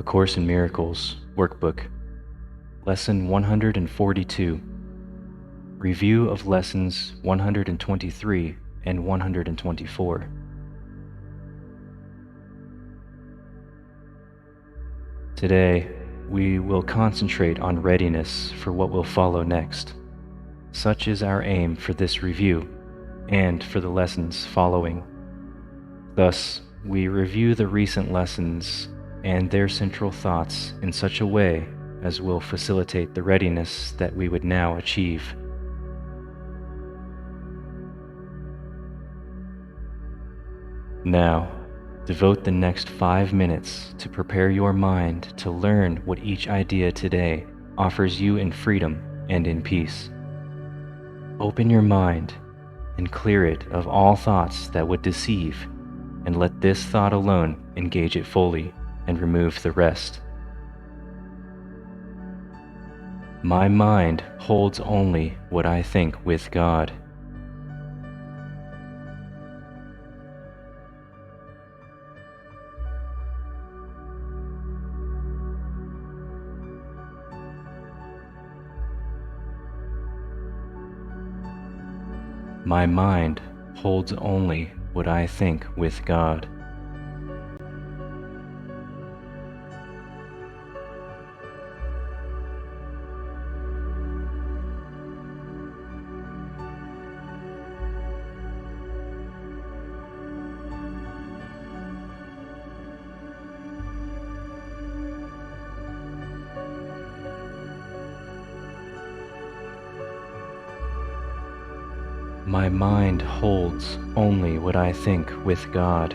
Course in Miracles, Workbook, Lesson 142, Review of Lessons 123 and 124. Today, we will concentrate on readiness for what will follow next. Such is our aim for this review and for the lessons following. Thus, we review the recent lessons and their central thoughts in such a way as will facilitate the readiness that we would now achieve. Now, devote the next 5 minutes to prepare your mind to learn what each idea today offers you in freedom and in peace. Open your mind and clear it of all thoughts that would deceive, and let this thought alone engage it fully and remove the rest. My mind holds only what I think with God. My mind holds only what I think with God. My mind holds only what I think with God.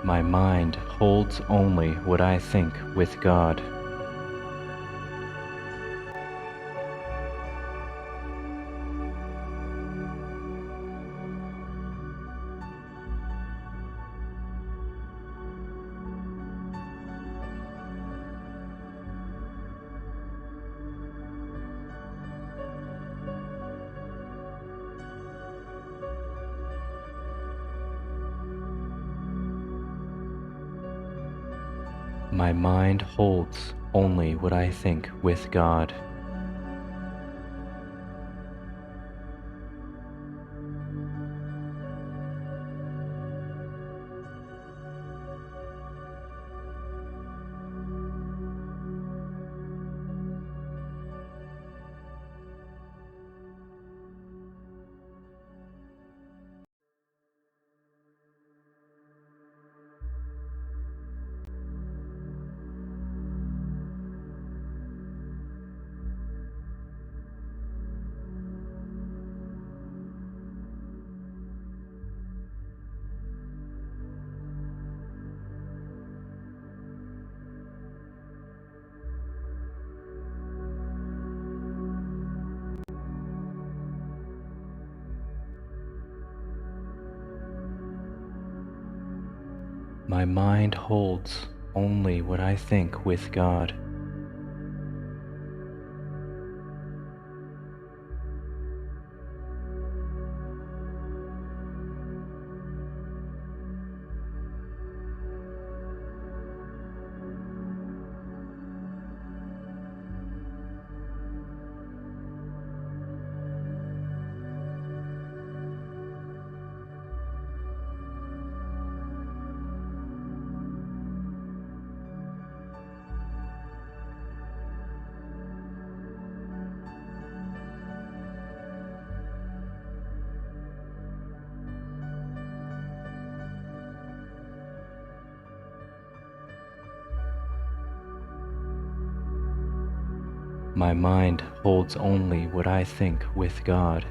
My mind holds only what I think with God. My mind holds only what I think with God. My mind holds only what I think with God. My mind holds only what I think with God.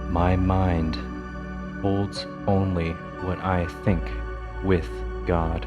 My mind holds only what I think with God.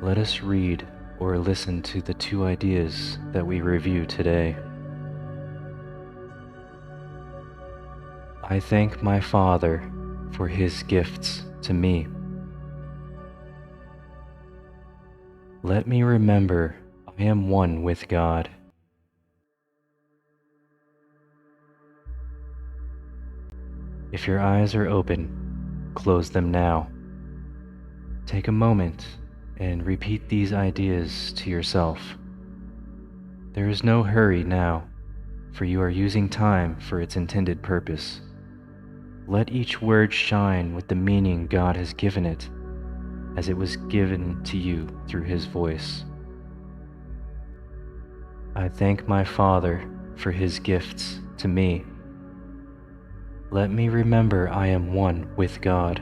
Let us read or listen to the two ideas that we review today. I thank my Father for his gifts to me. Let me remember I am one with God. If your eyes are open, close them now. Take a moment and repeat these ideas to yourself. There is no hurry now, for you are using time for its intended purpose. Let each word shine with the meaning God has given it, as it was given to you through his voice. I thank my Father for his gifts to me. Let me remember I am one with God.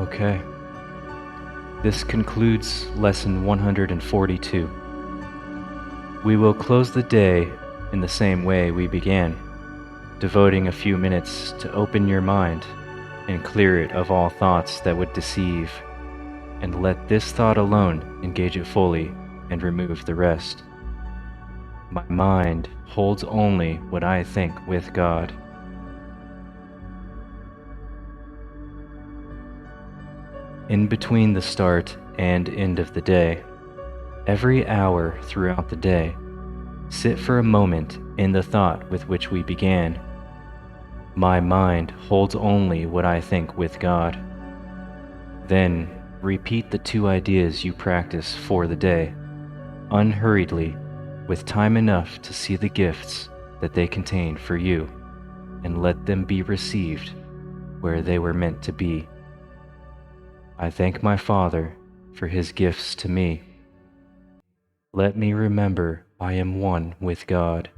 Okay. This concludes lesson 142. We will close the day in the same way we began, devoting a few minutes to open your mind and clear it of all thoughts that would deceive, and let this thought alone engage it fully and remove the rest. My mind holds only what I think with God. In between the start and end of the day, every hour throughout the day, sit for a moment in the thought with which we began. My mind holds only what I think with God. Then repeat the two ideas you practice for the day, unhurriedly, with time enough to see the gifts that they contain for you, and let them be received where they were meant to be. I thank my Father for his gifts to me. Let me remember I am one with God.